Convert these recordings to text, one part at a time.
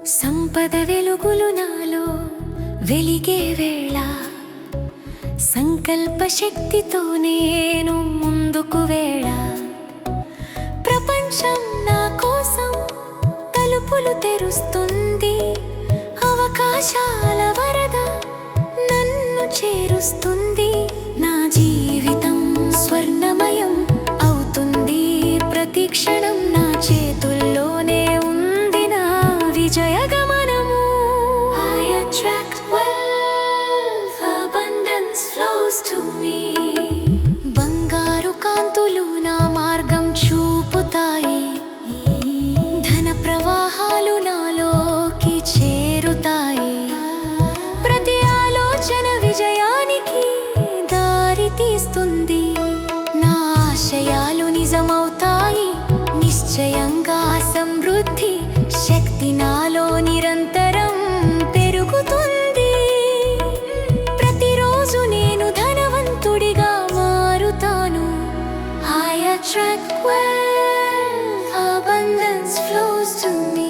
సంపద వెలుగులు నాలో వెలిగే వేళ సంకల్ప శక్తితో నేను ముందుకు వేళ ప్రపంచం నా కోసం తలుపులు తెరుస్తుంది అవకాశాల వరద నన్ను చేరుస్తుంది నా జీవితం స్వర్ణమయం అవుతుంది ప్రతి క్షణం నా చేతుల్లోనే ఉంది నా విజయ గమనము I attract wealth, abundance flows to me బంగారు కాంతులు నా మార్గం చూపుతాయి ధన ప్రవాహాలు నాలోకి చేరుతాయి ప్రతి ఆలోచన విజయానికి దారి తీస్తుంది నా ఆశయాలు నిజమవుతాయి నిశ్చయంగా సమృద్ధి శక్తి నాలో నిరంతరం పెరుగుతుంది ప్రతిరోజు నేను ధనవంతుడిగా మారుతాను I attract wealth, abundance flows to me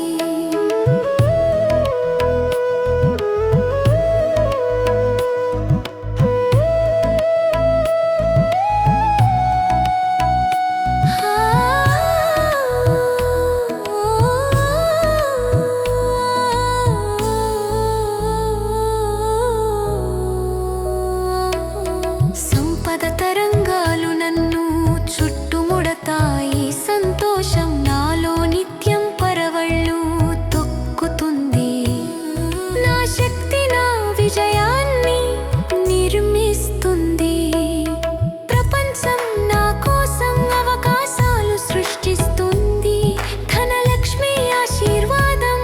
సంపద తరంగాలు నన్ను చుట్టుముడతాయి సంతోషం నాలో నిత్యం పరవళ్ళు తొక్కుతుంది నా శక్తి నా విజయాన్ని నిర్మిస్తుంది ప్రపంచం నా కోసం అవకాశాలు సృష్టిస్తుంది ధనలక్ష్మి ఆశీర్వాదం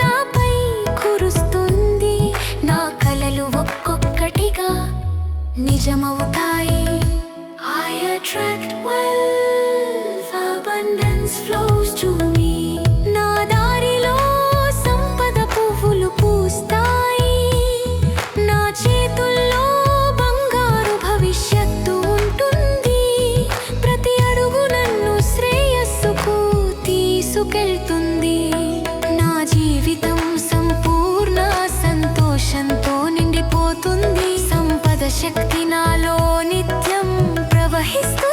నాపై కురుస్తుంది నా కలలు ఒక్కొక్కటిగా నిజమవుతాయి I attract wealth, abundance flows to me నా దారిలో సంపద పువ్వులు పూస్తాయి నా చేతుల్లో బంగారు భవిష్యత్తు ఉంటుంది ప్రతి అడుగు నన్ను శ్రేయస్సుకు తీసుకెళ్తుంది నా జీవితం సంపూర్ణ సంతోషంతో నిండిపోతుంది సంపద శక్తి నాలో నిత్యం ప్రవహిస్తుంది